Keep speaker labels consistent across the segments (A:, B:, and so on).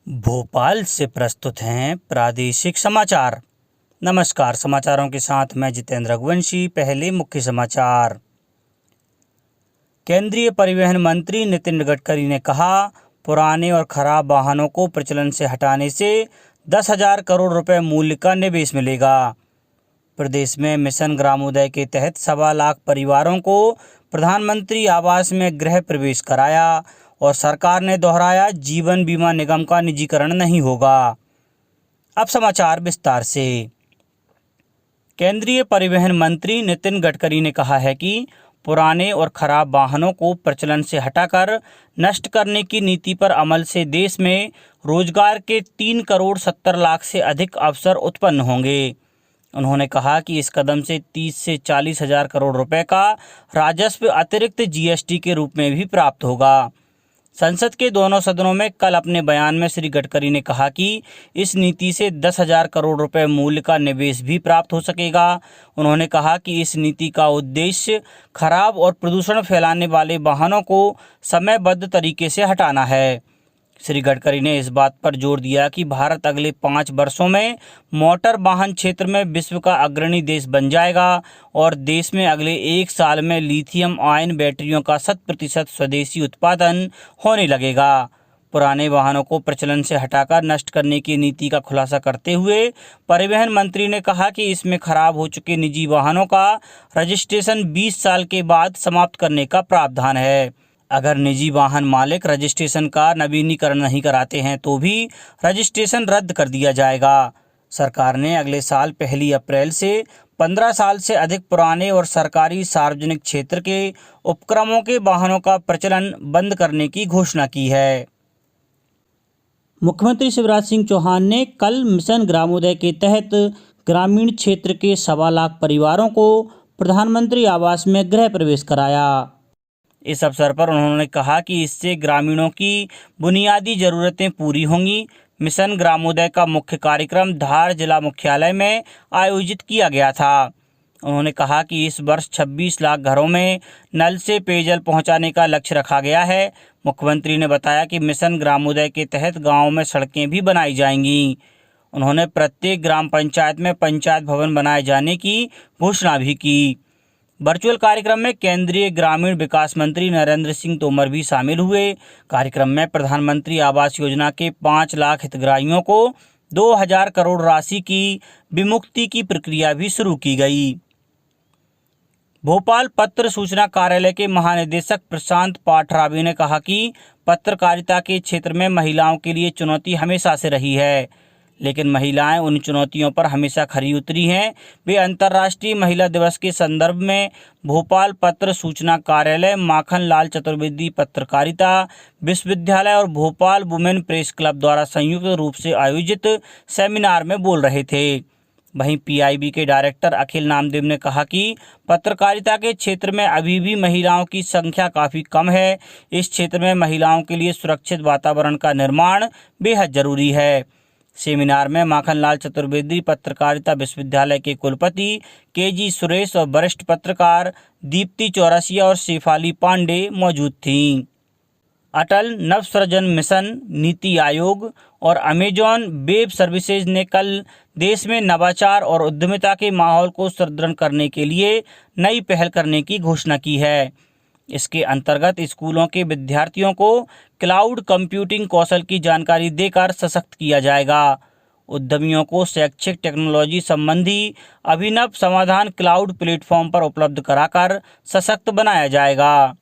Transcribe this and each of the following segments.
A: भोपाल से प्रस्तुत हैं प्रादेशिक समाचार। नमस्कार, समाचारों के साथ मैं जितेंद्र रघुवंशी। पहले मुख्य समाचार। केंद्रीय परिवहन मंत्री नितिन गडकरी ने कहा, पुराने और खराब वाहनों को प्रचलन से हटाने से 10,000 करोड़ रुपए मूल्य का निवेश मिलेगा। प्रदेश में मिशन ग्रामोदय के तहत 1.25 लाख परिवारों को प्रधानमंत्री आवास में गृह प्रवेश कराया और सरकार ने दोहराया, जीवन बीमा निगम का निजीकरण नहीं होगा। अब समाचार विस्तार से। केंद्रीय परिवहन मंत्री नितिन गडकरी ने कहा है कि पुराने और खराब वाहनों को प्रचलन से हटाकर नष्ट करने की नीति पर अमल से देश में रोजगार के 3 करोड़ 70 लाख से अधिक अवसर उत्पन्न होंगे। उन्होंने कहा कि इस कदम से 30 से 40 हजार करोड़ रुपए का राजस्व अतिरिक्त जीएसटी के रूप में भी प्राप्त होगा। संसद के दोनों सदनों में कल अपने बयान में श्री गडकरी ने कहा कि इस नीति से 10,000 करोड़ रुपए मूल्य का निवेश भी प्राप्त हो सकेगा। उन्होंने कहा कि इस नीति का उद्देश्य खराब और प्रदूषण फैलाने वाले वाहनों को समयबद्ध तरीके से हटाना है। श्री गडकरी ने इस बात पर जोर दिया कि भारत अगले 5 वर्षों में मोटर वाहन क्षेत्र में विश्व का अग्रणी देश बन जाएगा और देश में अगले 1 साल में लिथियम आयन बैटरियों का 100% स्वदेशी उत्पादन होने लगेगा। पुराने वाहनों को प्रचलन से हटाकर नष्ट करने की नीति का खुलासा करते हुए परिवहन मंत्री ने कहा कि इसमें खराब हो चुके निजी वाहनों का रजिस्ट्रेशन 20 साल के बाद समाप्त करने का प्रावधान है। अगर निजी वाहन मालिक रजिस्ट्रेशन का नवीनीकरण नहीं कराते हैं तो भी रजिस्ट्रेशन रद्द कर दिया जाएगा। सरकार ने अगले साल 1 अप्रैल से 15 साल से अधिक पुराने और सरकारी सार्वजनिक क्षेत्र के उपक्रमों के वाहनों का प्रचलन बंद करने की घोषणा की है। मुख्यमंत्री शिवराज सिंह चौहान ने कल मिशन ग्रामोदय के तहत ग्रामीण क्षेत्र के 1.25 लाख परिवारों को प्रधानमंत्री आवास में गृह प्रवेश कराया। इस अवसर पर उन्होंने कहा कि इससे ग्रामीणों की बुनियादी ज़रूरतें पूरी होंगी। मिशन ग्रामोदय का मुख्य कार्यक्रम धार जिला मुख्यालय में आयोजित किया गया था। उन्होंने कहा कि इस वर्ष 26 लाख घरों में नल से पेयजल पहुंचाने का लक्ष्य रखा गया है। मुख्यमंत्री ने बताया कि मिशन ग्रामोदय के तहत गाँव में सड़कें भी बनाई जाएंगी। उन्होंने प्रत्येक ग्राम पंचायत में पंचायत भवन बनाए जाने की घोषणा भी की। वर्चुअल कार्यक्रम में केंद्रीय ग्रामीण विकास मंत्री नरेंद्र सिंह तोमर भी शामिल हुए। कार्यक्रम में प्रधानमंत्री आवास योजना के 5 लाख हितग्राहियों को 2,000 करोड़ राशि की विमुक्ति की प्रक्रिया भी शुरू की गई। भोपाल पत्र सूचना कार्यालय के महानिदेशक प्रशांत पाठराबे ने कहा कि पत्रकारिता के क्षेत्र में महिलाओं के लिए चुनौती हमेशा से रही है, लेकिन महिलाएं उन चुनौतियों पर हमेशा खरी उतरी हैं। वे अंतर्राष्ट्रीय महिला दिवस के संदर्भ में भोपाल पत्र सूचना कार्यालय, माखन लाल चतुर्वेदी पत्रकारिता विश्वविद्यालय और भोपाल वुमेन प्रेस क्लब द्वारा संयुक्त रूप से आयोजित सेमिनार में बोल रहे थे। वहीं पीआईबी के डायरेक्टर अखिल नामदेव ने कहा कि पत्रकारिता के क्षेत्र में अभी भी महिलाओं की संख्या काफ़ी कम है। इस क्षेत्र में महिलाओं के लिए सुरक्षित वातावरण का निर्माण बेहद जरूरी है। सेमिनार में माखनलाल चतुर्वेदी पत्रकारिता विश्वविद्यालय के कुलपति केजी सुरेश और वरिष्ठ पत्रकार दीप्ति चौरसिया और शेफाली पांडे मौजूद थीं। अटल नवसृजन मिशन, नीति आयोग और अमेजॉन वेब सर्विसेज ने कल देश में नवाचार और उद्यमिता के माहौल को सुदृढ़ करने के लिए नई पहल करने की घोषणा की है। इसके अंतर्गत स्कूलों के विद्यार्थियों को क्लाउड कंप्यूटिंग कौशल की जानकारी देकर सशक्त किया जाएगा। उद्यमियों को शैक्षिक टेक्नोलॉजी संबंधी अभिनव समाधान क्लाउड प्लेटफॉर्म पर उपलब्ध कराकर सशक्त बनाया जाएगा।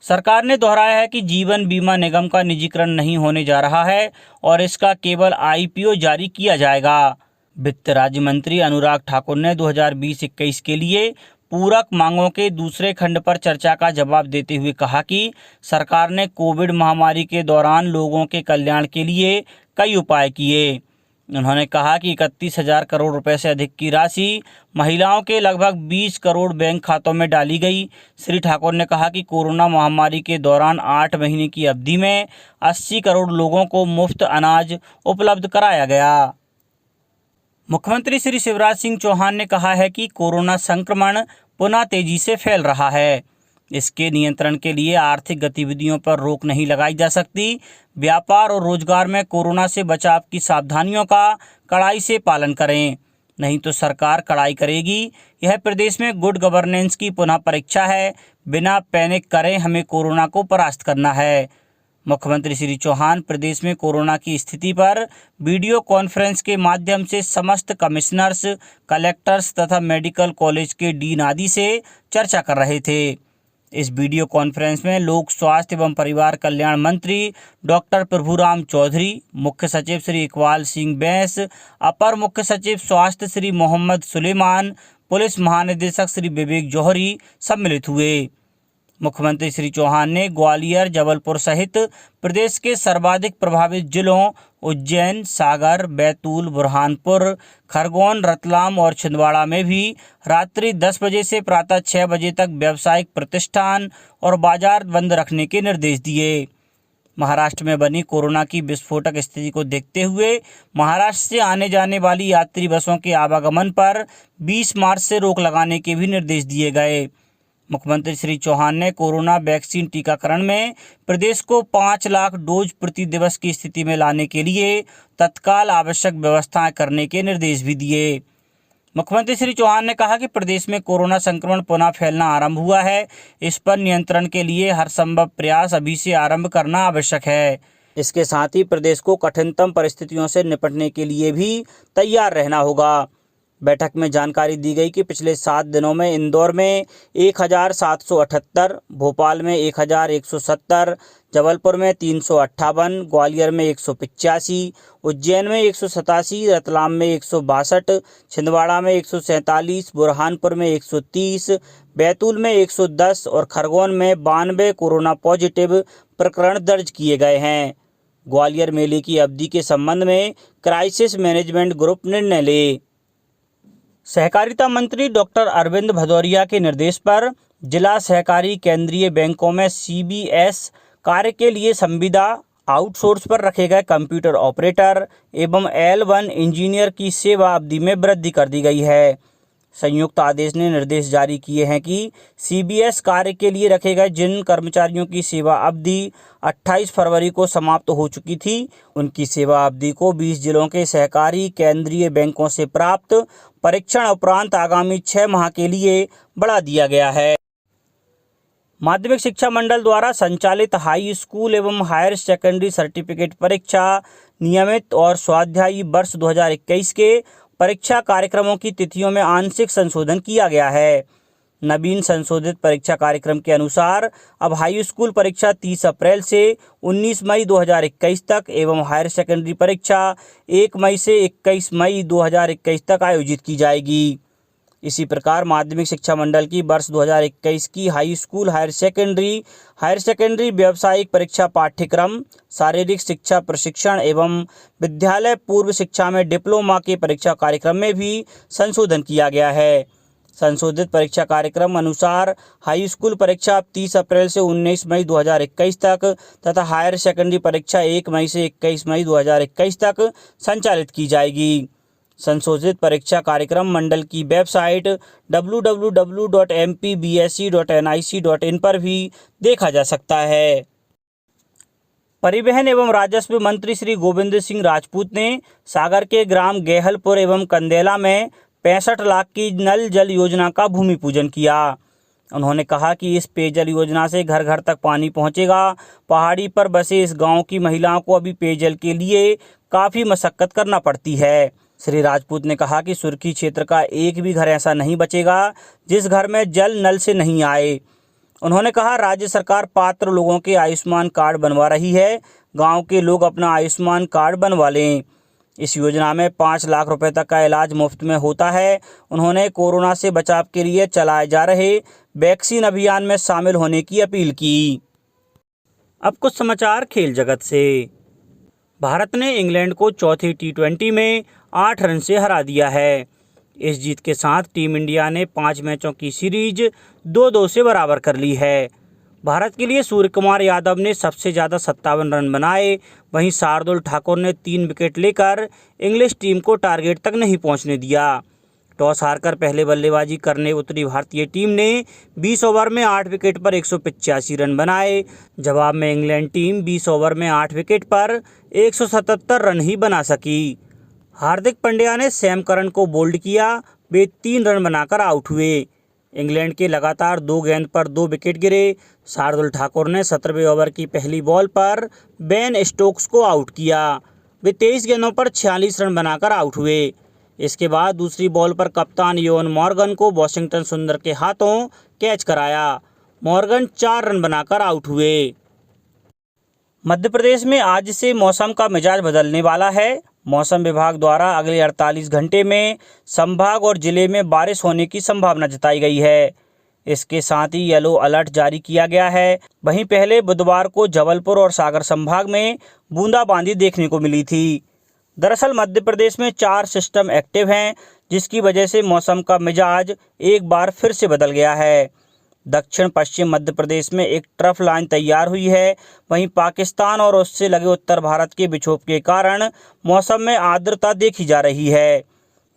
A: सरकार ने दोहराया है कि जीवन बीमा निगम का निजीकरण नहीं होने जा रहा है और इसका केवल आईपीओ जारी किया जाएगा। वित्त राज्य मंत्री अनुराग ठाकुर ने 2020-21 के लिए पूरक मांगों के दूसरे खंड पर चर्चा का जवाब देते हुए कहा कि सरकार ने कोविड महामारी के दौरान लोगों के कल्याण के लिए कई उपाय किए। उन्होंने कहा कि 31,000 करोड़ रुपए से अधिक की राशि महिलाओं के लगभग 20 करोड़ बैंक खातों में डाली गई। श्री ठाकुर ने कहा कि कोरोना महामारी के दौरान 8 महीने की अवधि में 80 करोड़ लोगों को मुफ्त अनाज उपलब्ध कराया गया। मुख्यमंत्री श्री शिवराज सिंह चौहान ने कहा है कि कोरोना संक्रमण पुनः तेजी से फैल रहा है। इसके नियंत्रण के लिए आर्थिक गतिविधियों पर रोक नहीं लगाई जा सकती। व्यापार और रोजगार में कोरोना से बचाव की सावधानियों का कड़ाई से पालन करें, नहीं तो सरकार कड़ाई करेगी। यह प्रदेश में गुड गवर्नेंस की पुनः परीक्षा है। बिना पैनिक करें, हमें कोरोना को परास्त करना है। मुख्यमंत्री श्री चौहान प्रदेश में कोरोना की स्थिति पर वीडियो कॉन्फ्रेंस के माध्यम से समस्त कमिश्नर्स, कलेक्टर्स तथा मेडिकल कॉलेज के डीन आदि से चर्चा कर रहे थे। इस वीडियो कॉन्फ्रेंस में लोक स्वास्थ्य एवं परिवार कल्याण मंत्री डॉक्टर प्रभुराम चौधरी, मुख्य सचिव श्री इकबाल सिंह बैंस, अपर मुख्य सचिव स्वास्थ्य श्री मोहम्मद सुलेमान, पुलिस महानिदेशक श्री विवेक जौहरी सम्मिलित हुए। मुख्यमंत्री श्री चौहान ने ग्वालियर, जबलपुर सहित प्रदेश के सर्वाधिक प्रभावित जिलों उज्जैन, सागर, बैतूल, बुरहानपुर, खरगोन, रतलाम और छिंदवाड़ा में भी रात्रि 10 बजे से प्रातः 6 बजे तक व्यावसायिक प्रतिष्ठान और बाजार बंद रखने के निर्देश दिए। महाराष्ट्र में बनी कोरोना की विस्फोटक स्थिति को देखते हुए महाराष्ट्र से आने जाने वाली यात्री बसों के आवागमन पर 20 मार्च से रोक लगाने के भी निर्देश दिए गए। मुख्यमंत्री श्री चौहान ने कोरोना वैक्सीन टीकाकरण में प्रदेश को 5 लाख डोज प्रति दिवस की स्थिति में लाने के लिए तत्काल आवश्यक व्यवस्थाएं करने के निर्देश भी दिए। मुख्यमंत्री श्री चौहान ने कहा कि प्रदेश में कोरोना संक्रमण पुनः फैलना आरंभ हुआ है। इस पर नियंत्रण के लिए हर संभव प्रयास अभी से आरंभ करना आवश्यक है। इसके साथ ही प्रदेश को कठिनतम परिस्थितियों से निपटने के लिए भी तैयार रहना होगा। बैठक में जानकारी दी गई कि पिछले 7 दिनों में इंदौर में 1778, भोपाल में 1170, जबलपुर में 358, ग्वालियर में 185, उज्जैन में 187, रतलाम में 162, छिंदवाड़ा में 147, बुरहानपुर में 130, बैतूल में 110 और खरगोन में 92 कोरोना पॉजिटिव प्रकरण दर्ज किए गए हैं। ग्वालियर मेले की अवधि के संबंध में क्राइसिस मैनेजमेंट ग्रुप निर्णय ले। सहकारिता मंत्री डॉक्टर अरविंद भदौरिया के निर्देश पर जिला सहकारी केंद्रीय बैंकों में CBS कार्य के लिए संविदा आउटसोर्स पर रखे गए कंप्यूटर ऑपरेटर एवं L1 इंजीनियर की सेवा अवधि में वृद्धि कर दी गई है। संयुक्त आदेश ने निर्देश जारी किए हैं कि CBS कार्य के लिए रखे गए जिन कर्मचारियों की सेवा अवधि 28 फरवरी को समाप्त हो चुकी थी, उनकी सेवा अवधि को 20 जिलों के सहकारी केंद्रीय बैंकों से प्राप्त परीक्षण उपरांत आगामी 6 माह के लिए बढ़ा दिया गया है। माध्यमिक शिक्षा मंडल द्वारा संचालित हाई स्कूल एवं हायर सेकेंडरी सर्टिफिकेट परीक्षा नियमित और स्वाध्यायी वर्ष 2021 के परीक्षा कार्यक्रमों की तिथियों में आंशिक संशोधन किया गया है। नवीन संशोधित परीक्षा कार्यक्रम के अनुसार अब हाई स्कूल परीक्षा 30 अप्रैल से 19 मई 2021 तक एवं हायर सेकेंडरी परीक्षा 1 मई से 21 मई 2021 तक आयोजित की जाएगी। इसी प्रकार माध्यमिक शिक्षा मंडल की वर्ष 2021 की हाई स्कूल, हायर सेकेंडरी व्यावसायिक परीक्षा पाठ्यक्रम, शारीरिक शिक्षा प्रशिक्षण एवं विद्यालय पूर्व शिक्षा में डिप्लोमा के परीक्षा कार्यक्रम में भी संशोधन किया गया है। संशोधित परीक्षा कार्यक्रम अनुसार हाई स्कूल परीक्षा 30 अप्रैल से 19 मई 2021 तक तथा हायर सेकेंडरी परीक्षा 1 मई से 21 मई 2021 तक संचालित की जाएगी। संशोधित परीक्षा कार्यक्रम मंडल की वेबसाइट www.mpbse.nic.in पर भी देखा जा सकता है। परिवहन एवं राजस्व मंत्री श्री गोविंद सिंह राजपूत ने सागर के ग्राम गेहलपुर एवं कंदेला में 65 लाख की नल जल योजना का भूमि पूजन किया। उन्होंने कहा कि इस पेयजल योजना से घर घर तक पानी पहुंचेगा। पहाड़ी पर बसे इस गांव की महिलाओं को अभी पेयजल के लिए काफ़ी मशक्कत करना पड़ती है। श्री राजपूत ने कहा कि सुर्खी क्षेत्र का एक भी घर ऐसा नहीं बचेगा जिस घर में जल नल से नहीं आए। उन्होंने कहा राज्य सरकार पात्र लोगों के आयुष्मान कार्ड बनवा रही है। गांव के लोग अपना आयुष्मान कार्ड बनवा लें। इस योजना में 5 लाख रुपए तक का इलाज मुफ्त में होता है। उन्होंने कोरोना से बचाव के लिए चलाए जा रहे वैक्सीन अभियान में शामिल होने की अपील की। अब कुछ समाचार खेल जगत से। भारत ने इंग्लैंड को चौथी T20 में 8 रन से हरा दिया है। इस जीत के साथ टीम इंडिया ने 5 मैचों की सीरीज 2-2 से बराबर कर ली है। भारत के लिए सूर्य कुमार यादव ने सबसे ज़्यादा 57 रन बनाए। वहीं शार्दुल ठाकुर ने 3 विकेट लेकर इंग्लिश टीम को टारगेट तक नहीं पहुंचने दिया। टॉस हारकर पहले बल्लेबाजी करने उतरी भारतीय टीम ने 20 ओवर में 8 विकेट पर 185 रन बनाए। जवाब में इंग्लैंड टीम 20 ओवर में 8 विकेट पर 177 रन ही बना सकी। हार्दिक पांड्या ने सैम करन को बोल्ड किया, वे 3 रन बनाकर आउट हुए। इंग्लैंड के लगातार 2 गेंद पर 2 विकेट गिरे। शार्दुल ठाकुर ने 17वें ओवर की पहली बॉल पर बेन स्टोक्स को आउट किया, वे 23 गेंदों पर 46 रन बनाकर आउट हुए। इसके बाद दूसरी बॉल पर कप्तान इयोन मॉर्गन को वॉशिंगटन सुंदर के हाथों कैच कराया। मॉर्गन 4 रन बनाकर आउट हुए। मध्य प्रदेश में आज से मौसम का मिजाज बदलने वाला है। मौसम विभाग द्वारा अगले 48 घंटे में संभाग और जिले में बारिश होने की संभावना जताई गई है। इसके साथ ही येलो अलर्ट जारी किया गया है। वहीं पहले बुधवार को जबलपुर और सागर संभाग में बूंदाबांदी देखने को मिली थी। दरअसल मध्य प्रदेश में 4 सिस्टम एक्टिव हैं, जिसकी वजह से मौसम का मिजाज एक बार फिर से बदल गया है। दक्षिण पश्चिम मध्य प्रदेश में एक ट्रफ लाइन तैयार हुई है। वहीं पाकिस्तान और उससे लगे उत्तर भारत के विक्षोभ के कारण मौसम में आर्द्रता देखी जा रही है,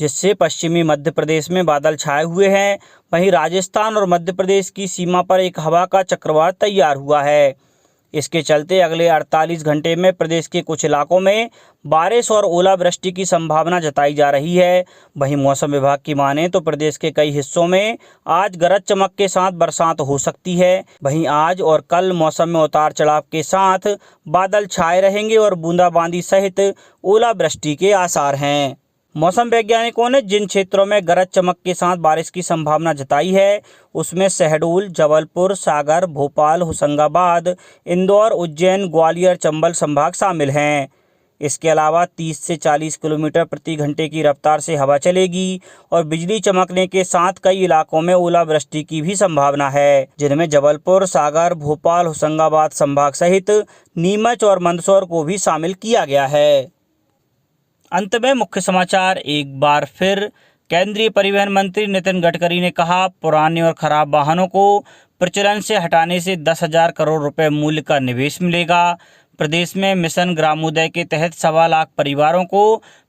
A: जिससे पश्चिमी मध्य प्रदेश में बादल छाए हुए हैं। वहीं राजस्थान और मध्य प्रदेश की सीमा पर एक हवा का चक्रवात तैयार हुआ है। इसके चलते अगले 48 घंटे में प्रदेश के कुछ इलाकों में बारिश और ओलावृष्टि की संभावना जताई जा रही है। वहीं मौसम विभाग की माने तो प्रदेश के कई हिस्सों में आज गरज चमक के साथ बरसात हो सकती है। वहीं आज और कल मौसम में उतार चढ़ाव के साथ बादल छाए रहेंगे और बूंदाबांदी सहित ओलावृष्टि के आसार हैं। मौसम वैज्ञानिकों ने जिन क्षेत्रों में गरज चमक के साथ बारिश की संभावना जताई है, उसमें शहडोल, जबलपुर, सागर, भोपाल, होशंगाबाद, इंदौर, उज्जैन, ग्वालियर, चंबल संभाग शामिल हैं। इसके अलावा 30 से 40 किलोमीटर प्रति घंटे की रफ्तार से हवा चलेगी और बिजली चमकने के साथ कई इलाकों में ओलावृष्टि की भी संभावना है, जिनमें जबलपुर, सागर, भोपाल, होशंगाबाद संभाग सहित नीमच और मंदसौर को भी शामिल किया गया है। अंत में मुख्य समाचार एक बार फिर। केंद्रीय परिवहन मंत्री नितिन गडकरी ने कहा, पुराने और खराब वाहनों को प्रचलन से हटाने से 10,000 करोड़ रुपए मूल्य का निवेश मिलेगा। प्रदेश में मिशन ग्रामोदय के तहत 1.25 लाख परिवारों को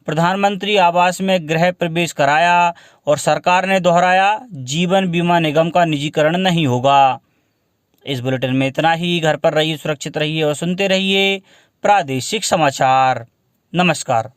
A: प्रधानमंत्री आवास में गृह प्रवेश कराया और सरकार ने दोहराया, जीवन बीमा निगम का निजीकरण नहीं होगा। इस बुलेटिन में इतना ही। घर पर रहिए, सुरक्षित रहिए और सुनते रहिए प्रादेशिक समाचार। नमस्कार।